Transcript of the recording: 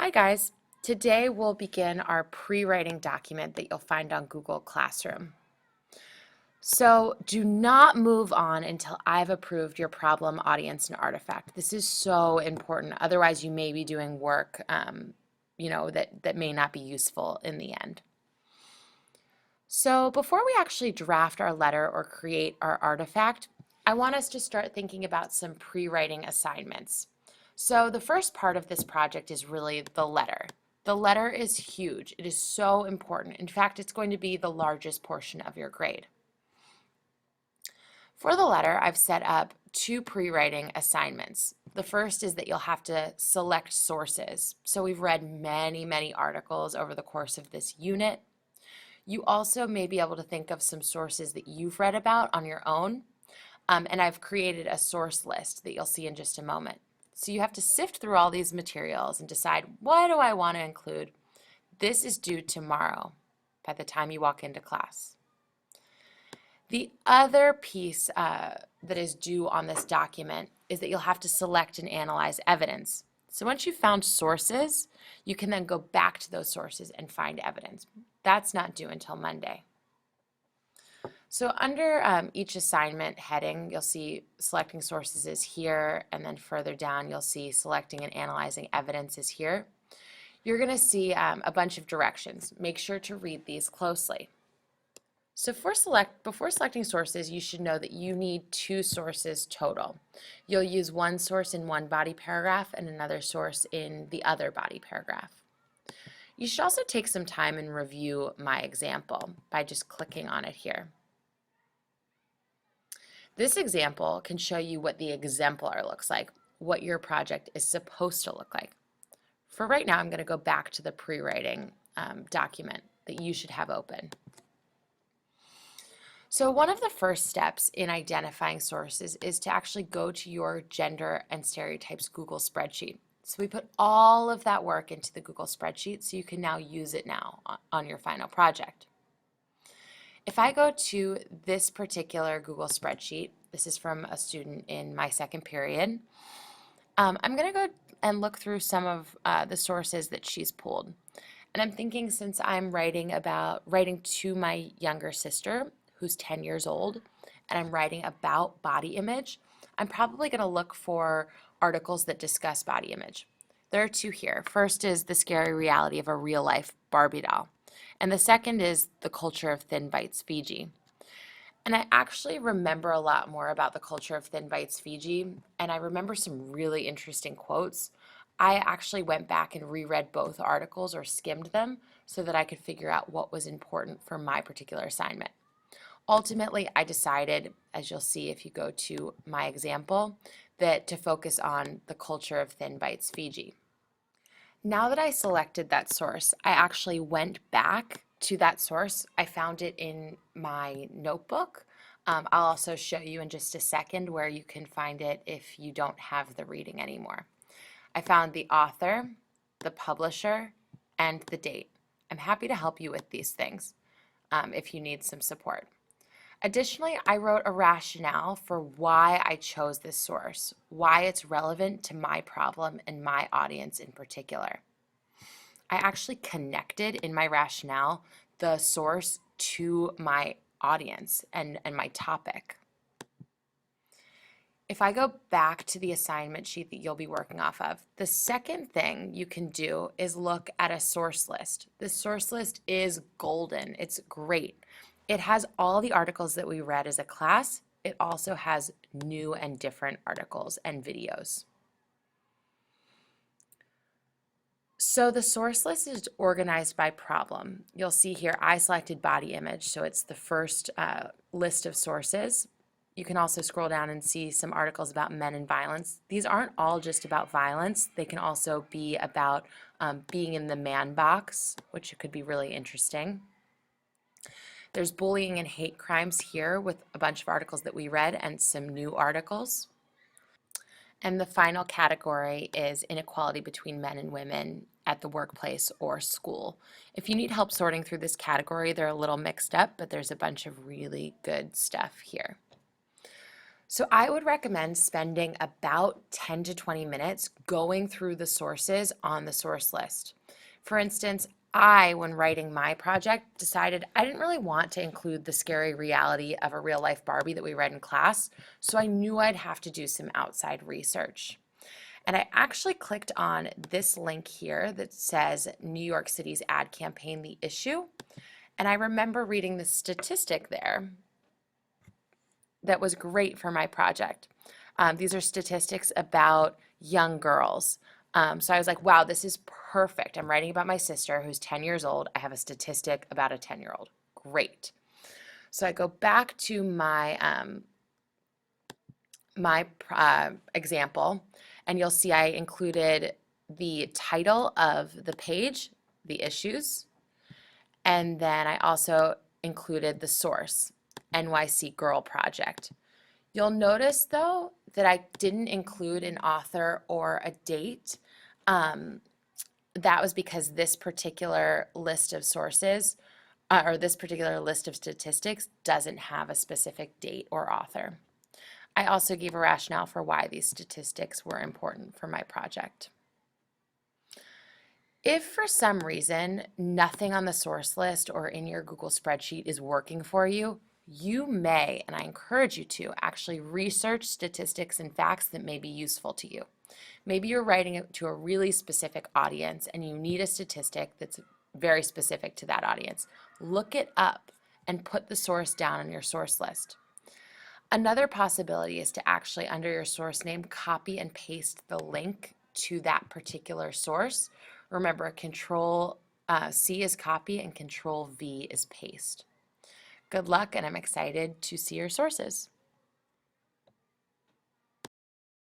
Hi guys, today we'll begin our pre-writing document that you'll find on Google Classroom. So do not move on until I've approved your problem, audience, and artifact. This is so important. Otherwise, you may be doing work that may not be useful in the end. So before we actually draft our letter or create our artifact, I want us to start thinking about some pre-writing assignments. So the first part of this project is really the letter. The letter is huge. It is so important. In fact, it's going to be the largest portion of your grade. For the letter, I've set up two pre-writing assignments. The first is that you'll have to select sources. So we've read many articles over the course of this unit. You also may be able to think of some sources that you've read about on your own. And I've created a source list that you'll see in just a moment. So you have to sift through all these materials and decide, what do I want to include? This is due tomorrow by the time you walk into class. The other piece that is due on this document is that you'll have to select and analyze evidence. So once you've found sources, you can then go back to those sources and find evidence. That's not due until Monday. So under each assignment heading, you'll see selecting sources is here, and then further down you'll see selecting and analyzing evidence is here. You're going to see a bunch of directions. Make sure to read these closely. So before selecting sources, you should know that you need two sources total. You'll use one source in one body paragraph and another source in the other body paragraph. You should also take some time and review my example by just clicking on it here. This example can show you what the exemplar looks like, what your project is supposed to look like. For right now, I'm going to go back to the pre-writing document that you should have open. So one of the first steps in identifying sources is to actually go to your gender and stereotypes Google spreadsheet. So we put all of that work into the Google spreadsheet so you can now use it now on your final project. If I go to this particular Google spreadsheet, this is from a student in my second period, I'm going to go and look through some of the sources that she's pulled. And I'm thinking, since I'm writing to my younger sister, who's 10 years old, and I'm writing about body image, I'm probably going to look for articles that discuss body image. There are two here. First is The Scary Reality of a Real-Life Barbie Doll, and the second is The Culture of Thin Bites Fiji. And I actually remember a lot more about The Culture of Thin Bites Fiji, and I remember some really interesting quotes. I actually went back and reread both articles or skimmed them so that I could figure out what was important for my particular assignment. Ultimately, I decided, as you'll see if you go to my example, that to focus on The Culture of Thin Bites Fiji. Now that I selected that source, I actually went back to that source. I found it in my notebook. I'll also show you in just a second where you can find it if you don't have the reading anymore. I found the author, the publisher, and the date. I'm happy to help you with these things if you need some support. Additionally, I wrote a rationale for why I chose this source, why it's relevant to my problem and my audience in particular. I actually connected in my rationale the source to my audience and my topic. If I go back to the assignment sheet that you'll be working off of, the second thing you can do is look at a source list. This source list is golden. It's great. It has all the articles that we read as a class. It also has new and different articles and videos. So the source list is organized by problem. You'll see here I selected body image, so it's the first list of sources. You can also scroll down and see some articles about men and violence. These aren't all just about violence. They can also be about being in the man box, which could be really interesting. There's bullying and hate crimes here with a bunch of articles that we read and some new articles. And the final category is inequality between men and women at the workplace or school. If you need help sorting through this category, they're a little mixed up, but there's a bunch of really good stuff here. So I would recommend spending about 10 to 20 minutes going through the sources on the source list. For instance, when writing my project, decided I didn't really want to include the scary reality of a real life Barbie that we read in class, so I knew I'd have to do some outside research. And I actually clicked on this link here that says New York City's ad campaign, The Issue. And I remember reading the statistic there that was great for my project. These are statistics about young girls. So I was like, wow, this is perfect. I'm writing about my sister who's 10 years old. I have a statistic about a 10-year-old. Great. So I go back to my example, and you'll see I included the title of the page, the issues, and then I also included the source, NYC Girl Project. You'll notice though that I didn't include an author or a date. That was because this particular list of sources or this particular list of statistics doesn't have a specific date or author. I also gave a rationale for why these statistics were important for my project. If for some reason nothing on the source list or in your Google spreadsheet is working for you, you may, and I encourage you to, actually research statistics and facts that may be useful to you. Maybe you're writing it to a really specific audience and you need a statistic that's very specific to that audience. Look it up and put the source down on your source list. Another possibility is to actually, under your source name, copy and paste the link to that particular source. Remember, Control C is copy and Control V is paste. Good luck, and I'm excited to see your sources.